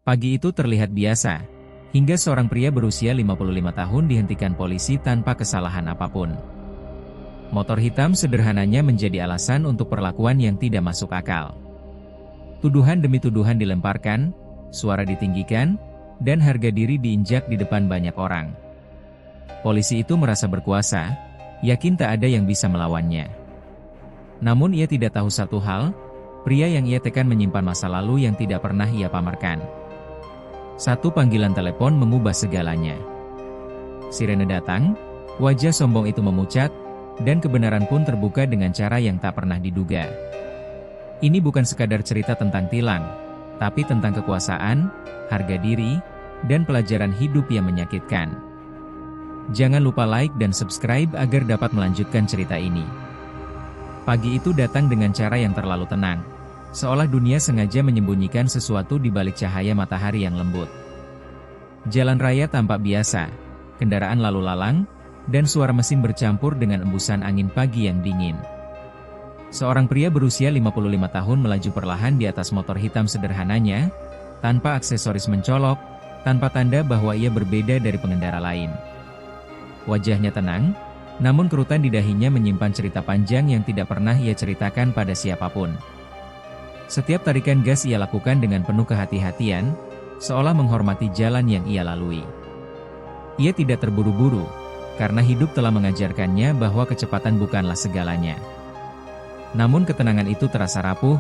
Pagi itu terlihat biasa, hingga seorang pria berusia 55 tahun dihentikan polisi tanpa kesalahan apapun. Motor hitam sederhananya menjadi alasan untuk perlakuan yang tidak masuk akal. Tuduhan demi tuduhan dilemparkan, suara ditinggikan, dan harga diri diinjak di depan banyak orang. Polisi itu merasa berkuasa, yakin tak ada yang bisa melawannya. Namun ia tidak tahu satu hal, pria yang ia tekan menyimpan masa lalu yang tidak pernah ia pamerkan. Satu panggilan telepon mengubah segalanya. Sirene datang, wajah sombong itu memucat, dan kebenaran pun terbuka dengan cara yang tak pernah diduga. Ini bukan sekadar cerita tentang tilang, tapi tentang kekuasaan, harga diri, dan pelajaran hidup yang menyakitkan. Jangan lupa like dan subscribe agar dapat melanjutkan cerita ini. Pagi itu datang dengan cara yang terlalu tenang, seolah dunia sengaja menyembunyikan sesuatu di balik cahaya matahari yang lembut. Jalan raya tampak biasa, kendaraan lalu lalang, dan suara mesin bercampur dengan embusan angin pagi yang dingin. Seorang pria berusia 55 tahun melaju perlahan di atas motor hitam sederhananya, tanpa aksesoris mencolok, tanpa tanda bahwa ia berbeda dari pengendara lain. Wajahnya tenang, namun kerutan di dahinya menyimpan cerita panjang yang tidak pernah ia ceritakan pada siapapun. Setiap tarikan gas ia lakukan dengan penuh kehati-hatian, seolah menghormati jalan yang ia lalui. Ia tidak terburu-buru, karena hidup telah mengajarkannya bahwa kecepatan bukanlah segalanya. Namun ketenangan itu terasa rapuh,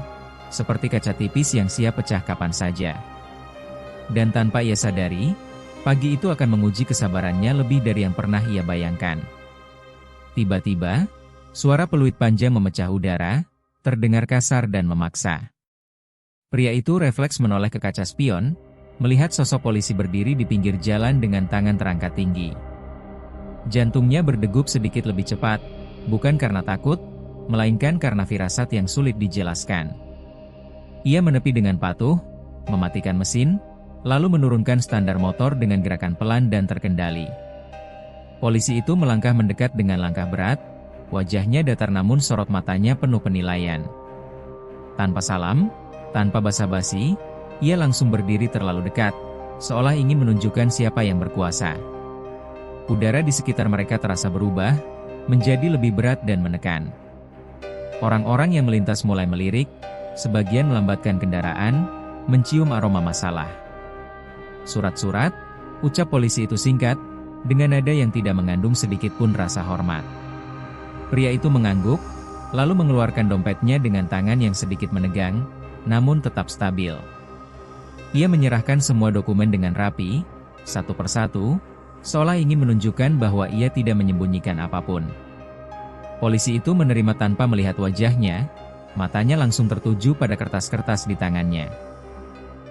seperti kaca tipis yang siap pecah kapan saja. Dan tanpa ia sadari, pagi itu akan menguji kesabarannya lebih dari yang pernah ia bayangkan. Tiba-tiba, suara peluit panjang memecah udara, terdengar kasar dan memaksa. Pria itu refleks menoleh ke kaca spion, melihat sosok polisi berdiri di pinggir jalan dengan tangan terangkat tinggi. Jantungnya berdegup sedikit lebih cepat, bukan karena takut, melainkan karena firasat yang sulit dijelaskan. Ia menepi dengan patuh, mematikan mesin, lalu menurunkan standar motor dengan gerakan pelan dan terkendali. Polisi itu melangkah mendekat dengan langkah berat, wajahnya datar namun sorot matanya penuh penilaian. Tanpa salam, tanpa basa-basi, ia langsung berdiri terlalu dekat, seolah ingin menunjukkan siapa yang berkuasa. Udara di sekitar mereka terasa berubah, menjadi lebih berat dan menekan. Orang-orang yang melintas mulai melirik, sebagian melambatkan kendaraan, mencium aroma masalah. Surat-surat, ucap polisi itu singkat, dengan nada yang tidak mengandung sedikit pun rasa hormat. Pria itu mengangguk, lalu mengeluarkan dompetnya dengan tangan yang sedikit menegang, namun tetap stabil. Ia menyerahkan semua dokumen dengan rapi, satu persatu, seolah ingin menunjukkan bahwa ia tidak menyembunyikan apapun. Polisi itu menerima tanpa melihat wajahnya, matanya langsung tertuju pada kertas-kertas di tangannya.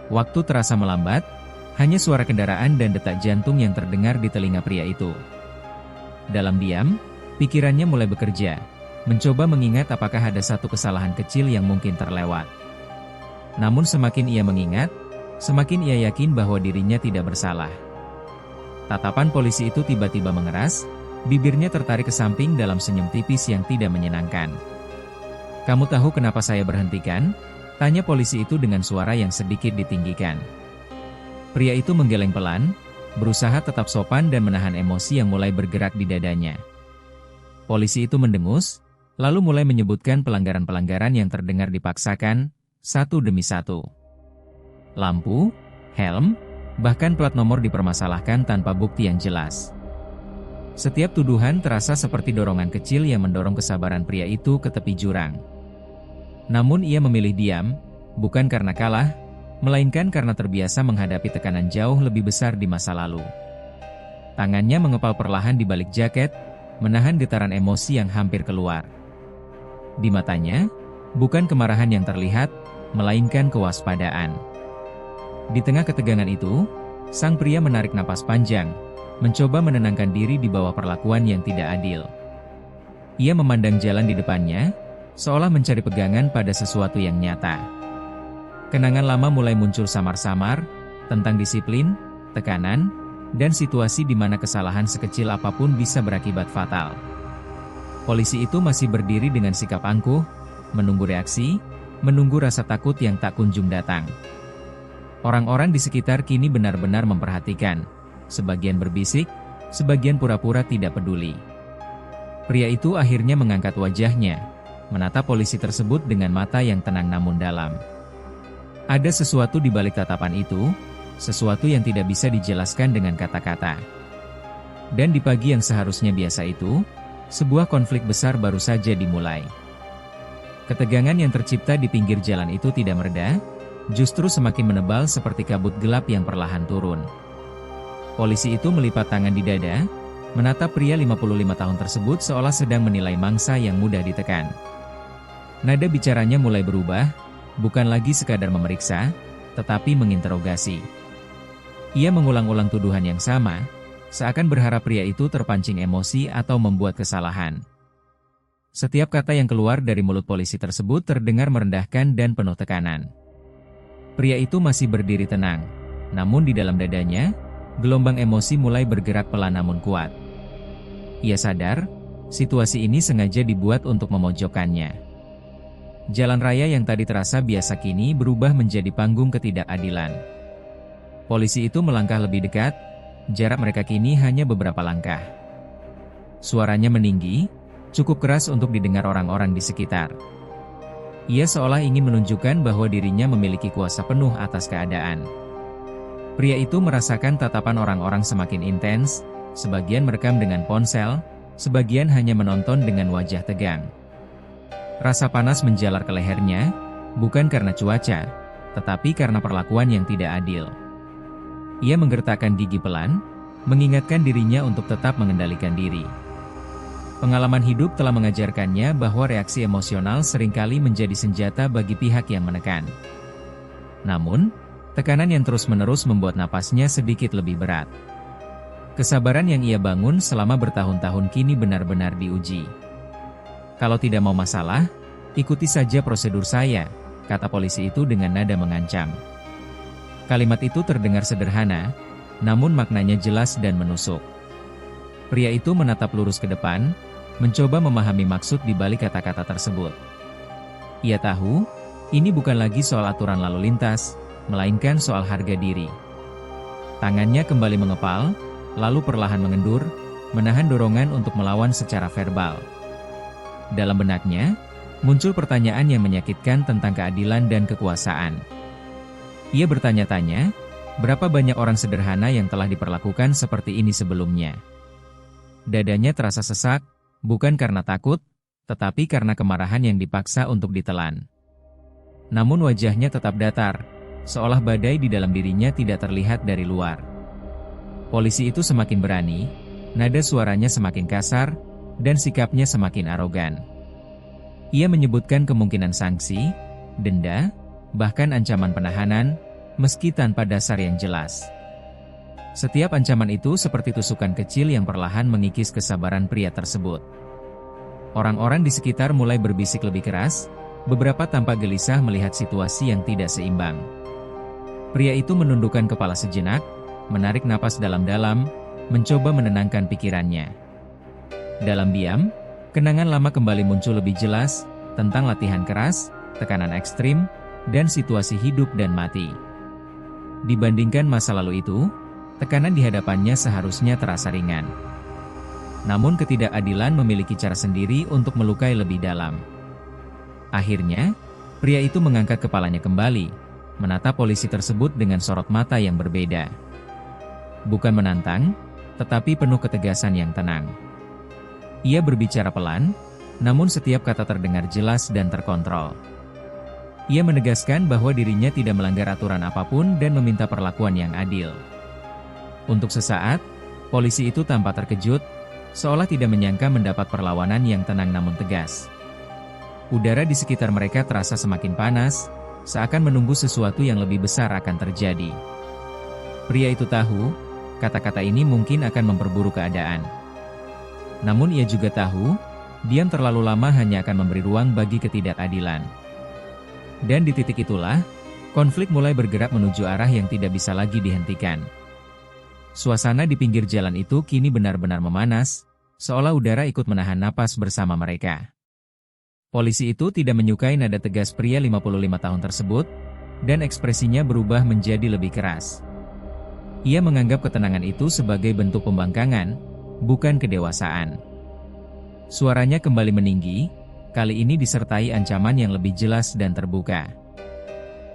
Waktu terasa melambat, hanya suara kendaraan dan detak jantung yang terdengar di telinga pria itu. Dalam diam, pikirannya mulai bekerja, mencoba mengingat apakah ada satu kesalahan kecil yang mungkin terlewat. Namun semakin ia mengingat, semakin ia yakin bahwa dirinya tidak bersalah. Tatapan polisi itu tiba-tiba mengeras, bibirnya tertarik ke samping dalam senyum tipis yang tidak menyenangkan. "Kamu tahu kenapa saya berhentikan?" tanya polisi itu dengan suara yang sedikit ditinggikan. Pria itu menggeleng pelan, berusaha tetap sopan dan menahan emosi yang mulai bergerak di dadanya. Polisi itu mendengus, lalu mulai menyebutkan pelanggaran-pelanggaran yang terdengar dipaksakan, satu demi satu. Lampu, helm, bahkan plat nomor dipermasalahkan tanpa bukti yang jelas. Setiap tuduhan terasa seperti dorongan kecil yang mendorong kesabaran pria itu ke tepi jurang. Namun ia memilih diam, bukan karena kalah, melainkan karena terbiasa menghadapi tekanan jauh lebih besar di masa lalu. Tangannya mengepal perlahan di balik jaket, menahan getaran emosi yang hampir keluar. Di matanya, bukan kemarahan yang terlihat, melainkan kewaspadaan. Di tengah ketegangan itu, sang pria menarik napas panjang, mencoba menenangkan diri di bawah perlakuan yang tidak adil. Ia memandang jalan di depannya, seolah mencari pegangan pada sesuatu yang nyata. Kenangan lama mulai muncul samar-samar, tentang disiplin, tekanan, dan situasi di mana kesalahan sekecil apapun bisa berakibat fatal. Polisi itu masih berdiri dengan sikap angkuh, menunggu reaksi, menunggu rasa takut yang tak kunjung datang. Orang-orang di sekitar kini benar-benar memperhatikan. Sebagian berbisik, sebagian pura-pura tidak peduli. Pria itu akhirnya mengangkat wajahnya, menatap polisi tersebut dengan mata yang tenang namun dalam. Ada sesuatu di balik tatapan itu, sesuatu yang tidak bisa dijelaskan dengan kata-kata. Dan di pagi yang seharusnya biasa itu, sebuah konflik besar baru saja dimulai. Ketegangan yang tercipta di pinggir jalan itu tidak mereda, justru semakin menebal seperti kabut gelap yang perlahan turun. Polisi itu melipat tangan di dada, menatap pria 55 tahun tersebut seolah sedang menilai mangsa yang mudah ditekan. Nada bicaranya mulai berubah, bukan lagi sekadar memeriksa, tetapi menginterogasi. Ia mengulang-ulang tuduhan yang sama, seakan berharap pria itu terpancing emosi atau membuat kesalahan. Setiap kata yang keluar dari mulut polisi tersebut terdengar merendahkan dan penuh tekanan. Pria itu masih berdiri tenang, namun di dalam dadanya, gelombang emosi mulai bergerak pelan namun kuat. Ia sadar, situasi ini sengaja dibuat untuk memojokkannya. Jalan raya yang tadi terasa biasa kini berubah menjadi panggung ketidakadilan. Polisi itu melangkah lebih dekat, jarak mereka kini hanya beberapa langkah. Suaranya meninggi, cukup keras untuk didengar orang-orang di sekitar. Ia seolah ingin menunjukkan bahwa dirinya memiliki kuasa penuh atas keadaan. Pria itu merasakan tatapan orang-orang semakin intens, sebagian merekam dengan ponsel, sebagian hanya menonton dengan wajah tegang. Rasa panas menjalar ke lehernya, bukan karena cuaca, tetapi karena perlakuan yang tidak adil. Ia menggertakkan gigi pelan, mengingatkan dirinya untuk tetap mengendalikan diri. Pengalaman hidup telah mengajarkannya bahwa reaksi emosional seringkali menjadi senjata bagi pihak yang menekan. Namun, tekanan yang terus-menerus membuat napasnya sedikit lebih berat. Kesabaran yang ia bangun selama bertahun-tahun kini benar-benar diuji. "Kalau tidak mau masalah, ikuti saja prosedur saya," kata polisi itu dengan nada mengancam. Kalimat itu terdengar sederhana, namun maknanya jelas dan menusuk. Pria itu menatap lurus ke depan, mencoba memahami maksud di balik kata-kata tersebut. Ia tahu, ini bukan lagi soal aturan lalu lintas, melainkan soal harga diri. Tangannya kembali mengepal, lalu perlahan mengendur, menahan dorongan untuk melawan secara verbal. Dalam benaknya, muncul pertanyaan yang menyakitkan tentang keadilan dan kekuasaan. Ia bertanya-tanya, berapa banyak orang sederhana yang telah diperlakukan seperti ini sebelumnya? Dadanya terasa sesak, bukan karena takut, tetapi karena kemarahan yang dipaksa untuk ditelan. Namun wajahnya tetap datar, seolah badai di dalam dirinya tidak terlihat dari luar. Polisi itu semakin berani, nada suaranya semakin kasar, dan sikapnya semakin arogan. Ia menyebutkan kemungkinan sanksi, denda, bahkan ancaman penahanan, meski tanpa dasar yang jelas. Setiap ancaman itu seperti tusukan kecil yang perlahan mengikis kesabaran pria tersebut. Orang-orang di sekitar mulai berbisik lebih keras, beberapa tampak gelisah melihat situasi yang tidak seimbang. Pria itu menundukkan kepala sejenak, menarik napas dalam-dalam, mencoba menenangkan pikirannya. Dalam diam, kenangan lama kembali muncul lebih jelas, tentang latihan keras, tekanan ekstrim, dan situasi hidup dan mati. Dibandingkan masa lalu itu, tekanan di hadapannya seharusnya terasa ringan. Namun ketidakadilan memiliki cara sendiri untuk melukai lebih dalam. Akhirnya, pria itu mengangkat kepalanya kembali, menatap polisi tersebut dengan sorot mata yang berbeda. Bukan menantang, tetapi penuh ketegasan yang tenang. Ia berbicara pelan, namun setiap kata terdengar jelas dan terkontrol. Ia menegaskan bahwa dirinya tidak melanggar aturan apapun dan meminta perlakuan yang adil. Untuk sesaat, polisi itu tampak terkejut, seolah tidak menyangka mendapat perlawanan yang tenang namun tegas. Udara di sekitar mereka terasa semakin panas, seakan menunggu sesuatu yang lebih besar akan terjadi. Pria itu tahu, kata-kata ini mungkin akan memperburuk keadaan. Namun ia juga tahu, diam terlalu lama hanya akan memberi ruang bagi ketidakadilan. Dan di titik itulah, konflik mulai bergerak menuju arah yang tidak bisa lagi dihentikan. Suasana di pinggir jalan itu kini benar-benar memanas, seolah udara ikut menahan napas bersama mereka. Polisi itu tidak menyukai nada tegas pria 55 tahun tersebut, dan ekspresinya berubah menjadi lebih keras. Ia menganggap ketenangan itu sebagai bentuk pembangkangan, bukan kedewasaan. Suaranya kembali meninggi, kali ini disertai ancaman yang lebih jelas dan terbuka.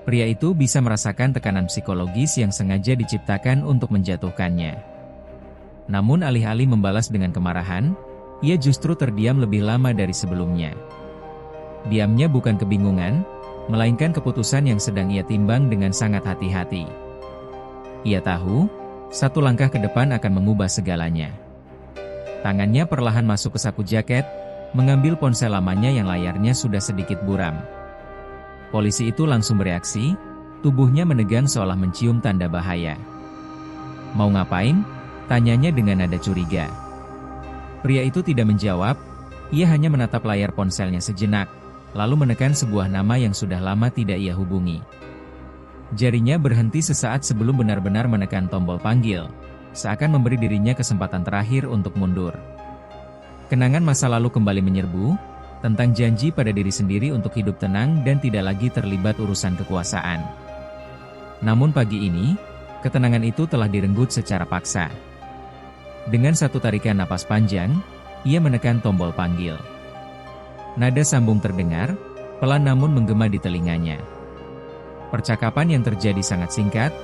Pria itu bisa merasakan tekanan psikologis yang sengaja diciptakan untuk menjatuhkannya. Namun alih-alih membalas dengan kemarahan, ia justru terdiam lebih lama dari sebelumnya. Diamnya bukan kebingungan, melainkan keputusan yang sedang ia timbang dengan sangat hati-hati. Ia tahu, satu langkah ke depan akan mengubah segalanya. Tangannya perlahan masuk ke saku jaket, mengambil ponsel lamanya yang layarnya sudah sedikit buram. Polisi itu langsung bereaksi, tubuhnya menegang seolah mencium tanda bahaya. "Mau ngapain?" tanyanya dengan nada curiga. Pria itu tidak menjawab, ia hanya menatap layar ponselnya sejenak, lalu menekan sebuah nama yang sudah lama tidak ia hubungi. Jarinya berhenti sesaat sebelum benar-benar menekan tombol panggil, seakan memberi dirinya kesempatan terakhir untuk mundur. Kenangan masa lalu kembali menyerbu, tentang janji pada diri sendiri untuk hidup tenang dan tidak lagi terlibat urusan kekuasaan. Namun pagi ini, ketenangan itu telah direnggut secara paksa. Dengan satu tarikan napas panjang, ia menekan tombol panggil. Nada sambung terdengar, pelan namun menggema di telinganya. Percakapan yang terjadi sangat singkat,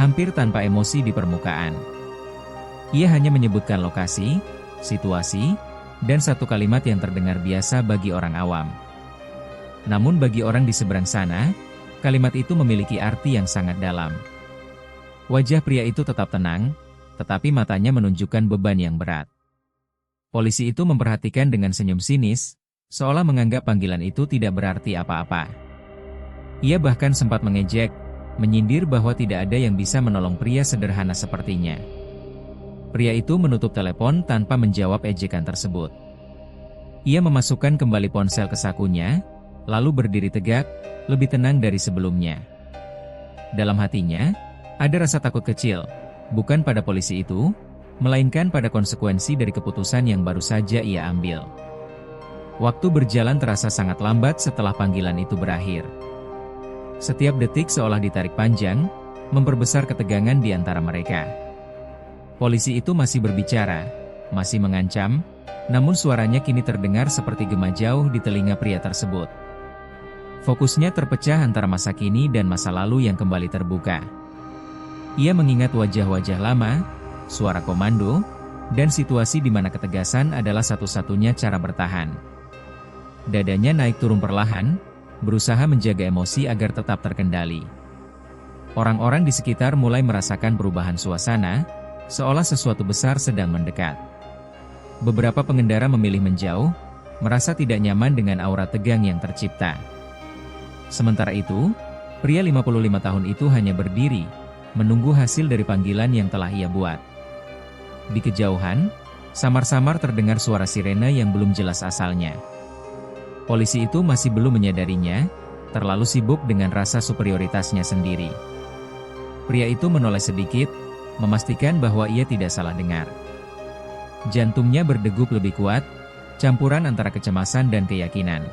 hampir tanpa emosi di permukaan. Ia hanya menyebutkan lokasi, situasi, dan satu kalimat yang terdengar biasa bagi orang awam. Namun bagi orang di seberang sana, kalimat itu memiliki arti yang sangat dalam. Wajah pria itu tetap tenang, tetapi matanya menunjukkan beban yang berat. Polisi itu memperhatikan dengan senyum sinis, seolah menganggap panggilan itu tidak berarti apa-apa. Ia bahkan sempat mengejek, menyindir bahwa tidak ada yang bisa menolong pria sederhana sepertinya. Pria itu menutup telepon tanpa menjawab ejekan tersebut. Ia memasukkan kembali ponsel ke sakunya, lalu berdiri tegak, lebih tenang dari sebelumnya. Dalam hatinya, ada rasa takut kecil, bukan pada polisi itu, melainkan pada konsekuensi dari keputusan yang baru saja ia ambil. Waktu berjalan terasa sangat lambat setelah panggilan itu berakhir. Setiap detik seolah ditarik panjang, memperbesar ketegangan di antara mereka. Polisi itu masih berbicara, masih mengancam, namun suaranya kini terdengar seperti gema jauh di telinga pria tersebut. Fokusnya terpecah antara masa kini dan masa lalu yang kembali terbuka. Ia mengingat wajah-wajah lama, suara komando, dan situasi di mana ketegasan adalah satu-satunya cara bertahan. Dadanya naik turun perlahan, berusaha menjaga emosi agar tetap terkendali. Orang-orang di sekitar mulai merasakan perubahan suasana, seolah sesuatu besar sedang mendekat. Beberapa pengendara memilih menjauh, merasa tidak nyaman dengan aura tegang yang tercipta. Sementara itu, pria 55 tahun itu hanya berdiri, menunggu hasil dari panggilan yang telah ia buat. Di kejauhan, samar-samar terdengar suara sirene yang belum jelas asalnya. Polisi itu masih belum menyadarinya, terlalu sibuk dengan rasa superioritasnya sendiri. Pria itu menoleh sedikit, memastikan bahwa ia tidak salah dengar. Jantungnya berdegup lebih kuat, campuran antara kecemasan dan keyakinan.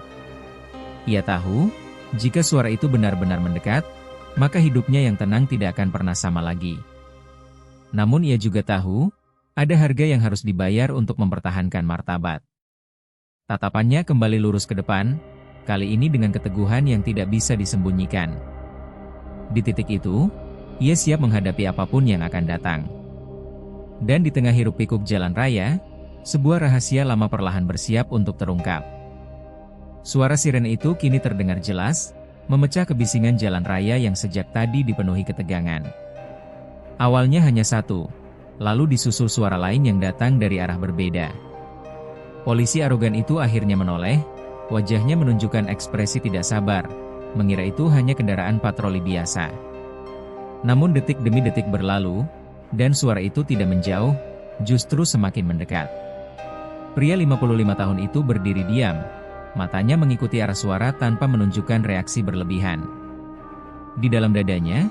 Ia tahu, jika suara itu benar-benar mendekat, maka hidupnya yang tenang tidak akan pernah sama lagi. Namun ia juga tahu, ada harga yang harus dibayar untuk mempertahankan martabat. Tatapannya kembali lurus ke depan, kali ini dengan keteguhan yang tidak bisa disembunyikan. Di titik itu, ia siap menghadapi apapun yang akan datang. Dan di tengah hiruk-pikuk jalan raya, sebuah rahasia lama perlahan bersiap untuk terungkap. Suara sirene itu kini terdengar jelas, memecah kebisingan jalan raya yang sejak tadi dipenuhi ketegangan. Awalnya hanya satu, lalu disusul suara lain yang datang dari arah berbeda. Polisi arogan itu akhirnya menoleh, wajahnya menunjukkan ekspresi tidak sabar, mengira itu hanya kendaraan patroli biasa. Namun detik demi detik berlalu, dan suara itu tidak menjauh, justru semakin mendekat. Pria 55 tahun itu berdiri diam, matanya mengikuti arah suara tanpa menunjukkan reaksi berlebihan. Di dalam dadanya,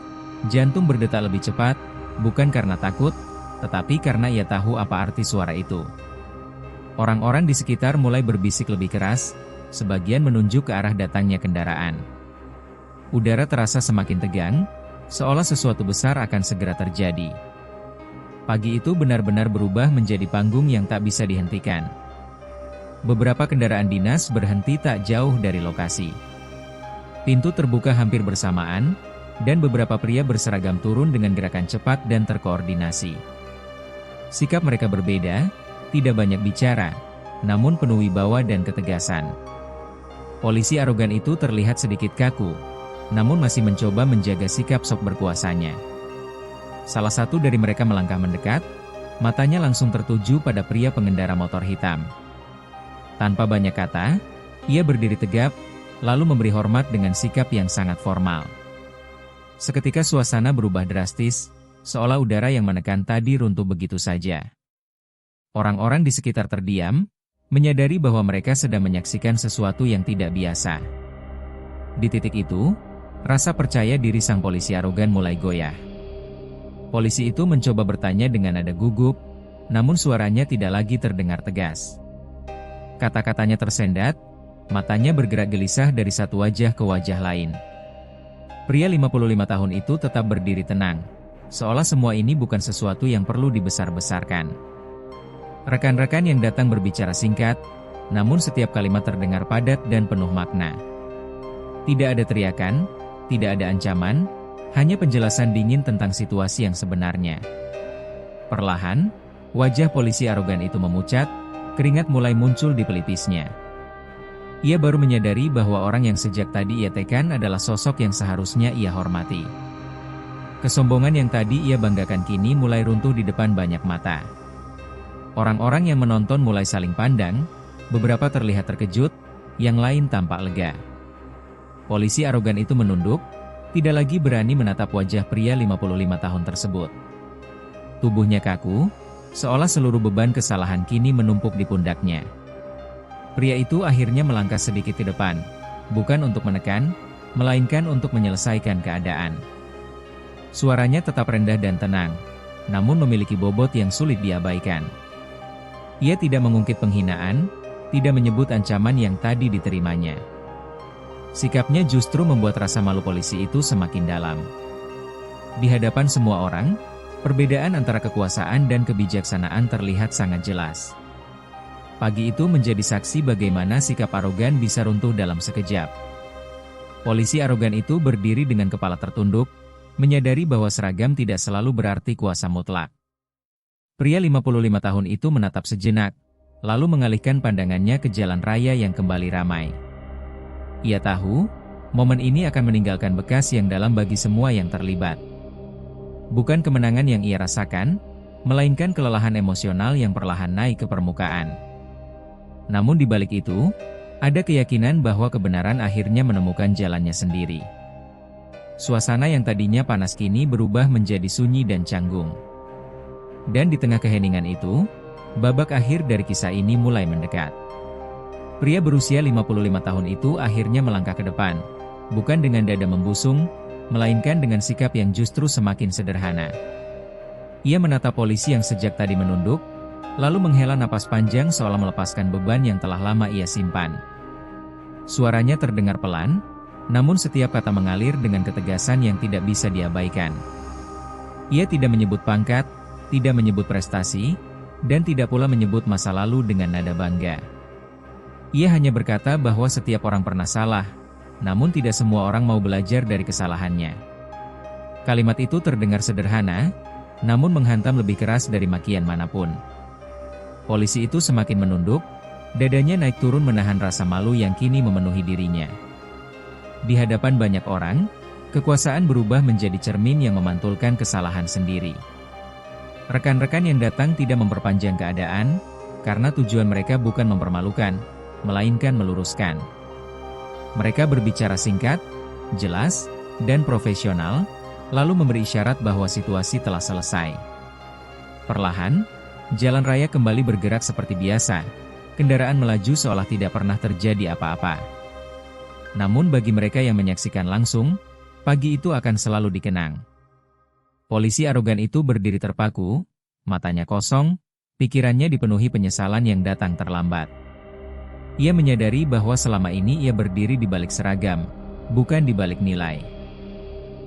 jantung berdetak lebih cepat, bukan karena takut, tetapi karena ia tahu apa arti suara itu. Orang-orang di sekitar mulai berbisik lebih keras, sebagian menunjuk ke arah datangnya kendaraan. Udara terasa semakin tegang, seolah sesuatu besar akan segera terjadi. Pagi itu benar-benar berubah menjadi panggung yang tak bisa dihentikan. Beberapa kendaraan dinas berhenti tak jauh dari lokasi. Pintu terbuka hampir bersamaan, dan beberapa pria berseragam turun dengan gerakan cepat dan terkoordinasi. Sikap mereka berbeda, tidak banyak bicara, namun penuh wibawa dan ketegasan. Polisi arogan itu terlihat sedikit kaku, namun masih mencoba menjaga sikap sok berkuasanya. Salah satu dari mereka melangkah mendekat, matanya langsung tertuju pada pria pengendara motor hitam. Tanpa banyak kata, ia berdiri tegap, lalu memberi hormat dengan sikap yang sangat formal. Seketika suasana berubah drastis, seolah udara yang menekan tadi runtuh begitu saja. Orang-orang di sekitar terdiam, menyadari bahwa mereka sedang menyaksikan sesuatu yang tidak biasa. Di titik itu, rasa percaya diri sang polisi arogan mulai goyah. Polisi itu mencoba bertanya dengan nada gugup, namun suaranya tidak lagi terdengar tegas. Kata-katanya tersendat, matanya bergerak gelisah dari satu wajah ke wajah lain. Pria 55 tahun itu tetap berdiri tenang, seolah semua ini bukan sesuatu yang perlu dibesar-besarkan. Rekan-rekan yang datang berbicara singkat, namun setiap kalimat terdengar padat dan penuh makna. Tidak ada teriakan, tidak ada ancaman, hanya penjelasan dingin tentang situasi yang sebenarnya. Perlahan, wajah polisi arogan itu memucat, keringat mulai muncul di pelipisnya. Ia baru menyadari bahwa orang yang sejak tadi ia tekan adalah sosok yang seharusnya ia hormati. Kesombongan yang tadi ia banggakan kini mulai runtuh di depan banyak mata. Orang-orang yang menonton mulai saling pandang, beberapa terlihat terkejut, yang lain tampak lega. Polisi arogan itu menunduk, tidak lagi berani menatap wajah pria 55 tahun tersebut. Tubuhnya kaku, seolah seluruh beban kesalahan kini menumpuk di pundaknya. Pria itu akhirnya melangkah sedikit ke depan, bukan untuk menekan, melainkan untuk menyelesaikan keadaan. Suaranya tetap rendah dan tenang, namun memiliki bobot yang sulit diabaikan. Ia tidak mengungkit penghinaan, tidak menyebut ancaman yang tadi diterimanya. Sikapnya justru membuat rasa malu polisi itu semakin dalam. Di hadapan semua orang, perbedaan antara kekuasaan dan kebijaksanaan terlihat sangat jelas. Pagi itu menjadi saksi bagaimana sikap arogan bisa runtuh dalam sekejap. Polisi arogan itu berdiri dengan kepala tertunduk, menyadari bahwa seragam tidak selalu berarti kuasa mutlak. Pria 55 tahun itu menatap sejenak, lalu mengalihkan pandangannya ke jalan raya yang kembali ramai. Ia tahu, momen ini akan meninggalkan bekas yang dalam bagi semua yang terlibat. Bukan kemenangan yang ia rasakan, melainkan kelelahan emosional yang perlahan naik ke permukaan. Namun di balik itu, ada keyakinan bahwa kebenaran akhirnya menemukan jalannya sendiri. Suasana yang tadinya panas kini berubah menjadi sunyi dan canggung. Dan di tengah keheningan itu, babak akhir dari kisah ini mulai mendekat. Pria berusia 55 tahun itu akhirnya melangkah ke depan, bukan dengan dada membusung, melainkan dengan sikap yang justru semakin sederhana. Ia menatap polisi yang sejak tadi menunduk, lalu menghela napas panjang seolah melepaskan beban yang telah lama ia simpan. Suaranya terdengar pelan, namun setiap kata mengalir dengan ketegasan yang tidak bisa diabaikan. Ia tidak menyebut pangkat, tidak menyebut prestasi, dan tidak pula menyebut masa lalu dengan nada bangga. Ia hanya berkata bahwa setiap orang pernah salah, namun tidak semua orang mau belajar dari kesalahannya. Kalimat itu terdengar sederhana, namun menghantam lebih keras dari makian manapun. Polisi itu semakin menunduk, dadanya naik turun menahan rasa malu yang kini memenuhi dirinya. Di hadapan banyak orang, kekuasaan berubah menjadi cermin yang memantulkan kesalahan sendiri. Rekan-rekan yang datang tidak memperpanjang keadaan, karena tujuan mereka bukan mempermalukan, melainkan meluruskan. Mereka berbicara singkat, jelas, dan profesional, lalu memberi isyarat bahwa situasi telah selesai. Perlahan, jalan raya kembali bergerak seperti biasa, kendaraan melaju seolah tidak pernah terjadi apa-apa. Namun bagi mereka yang menyaksikan langsung, pagi itu akan selalu dikenang. Polisi arogan itu berdiri terpaku, matanya kosong, pikirannya dipenuhi penyesalan yang datang terlambat. Ia menyadari bahwa selama ini ia berdiri di balik seragam, bukan di balik nilai.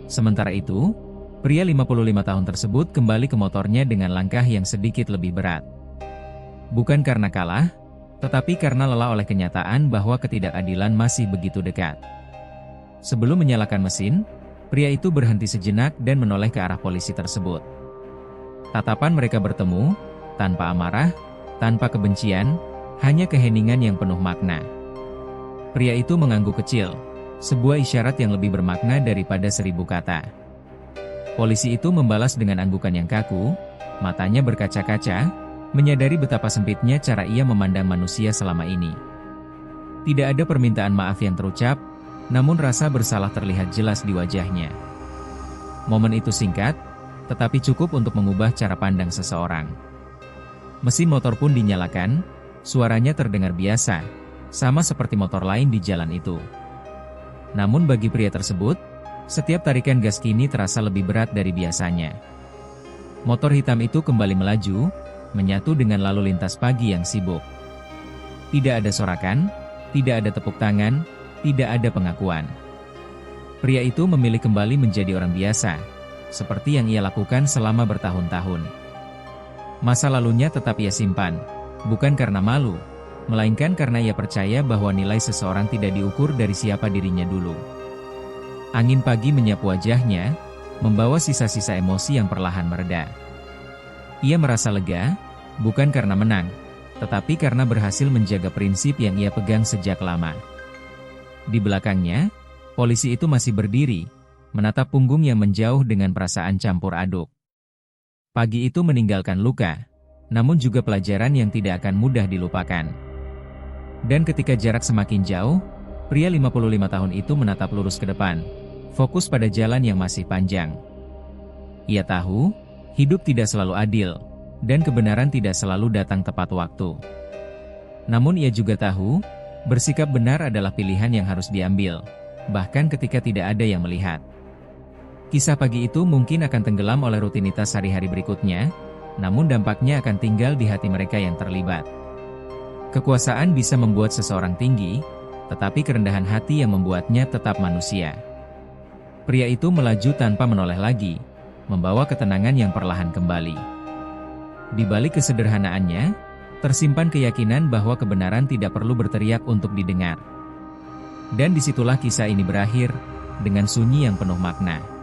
Sementara itu, pria 55 tahun tersebut kembali ke motornya dengan langkah yang sedikit lebih berat. Bukan karena kalah, tetapi karena lelah oleh kenyataan bahwa ketidakadilan masih begitu dekat. Sebelum menyalakan mesin, pria itu berhenti sejenak dan menoleh ke arah polisi tersebut. Tatapan mereka bertemu, tanpa amarah, tanpa kebencian, hanya keheningan yang penuh makna. Pria itu mengangguk kecil, sebuah isyarat yang lebih bermakna daripada 1000 kata. Polisi itu membalas dengan anggukan yang kaku, matanya berkaca-kaca, menyadari betapa sempitnya cara ia memandang manusia selama ini. Tidak ada permintaan maaf yang terucap, namun rasa bersalah terlihat jelas di wajahnya. Momen itu singkat, tetapi cukup untuk mengubah cara pandang seseorang. Mesin motor pun dinyalakan, suaranya terdengar biasa, sama seperti motor lain di jalan itu. Namun bagi pria tersebut, setiap tarikan gas kini terasa lebih berat dari biasanya. Motor hitam itu kembali melaju, menyatu dengan lalu lintas pagi yang sibuk. Tidak ada sorakan, tidak ada tepuk tangan, tidak ada pengakuan. Pria itu memilih kembali menjadi orang biasa, seperti yang ia lakukan selama bertahun-tahun. Masa lalunya tetap ia simpan, bukan karena malu, melainkan karena ia percaya bahwa nilai seseorang tidak diukur dari siapa dirinya dulu. Angin pagi menyapu wajahnya, membawa sisa-sisa emosi yang perlahan mereda. Ia merasa lega, bukan karena menang, tetapi karena berhasil menjaga prinsip yang ia pegang sejak lama. Di belakangnya, polisi itu masih berdiri, menatap punggung yang menjauh dengan perasaan campur aduk. Pagi itu meninggalkan luka, namun juga pelajaran yang tidak akan mudah dilupakan. Dan ketika jarak semakin jauh, pria 55 tahun itu menatap lurus ke depan, fokus pada jalan yang masih panjang. Ia tahu, hidup tidak selalu adil, dan kebenaran tidak selalu datang tepat waktu. Namun ia juga tahu, bersikap benar adalah pilihan yang harus diambil, bahkan ketika tidak ada yang melihat. Kisah pagi itu mungkin akan tenggelam oleh rutinitas hari-hari berikutnya, namun dampaknya akan tinggal di hati mereka yang terlibat. Kekuasaan bisa membuat seseorang tinggi, tetapi kerendahan hati yang membuatnya tetap manusia. Pria itu melaju tanpa menoleh lagi, membawa ketenangan yang perlahan kembali. Di balik kesederhanaannya, tersimpan keyakinan bahwa kebenaran tidak perlu berteriak untuk didengar. Dan disitulah kisah ini berakhir, dengan sunyi yang penuh makna.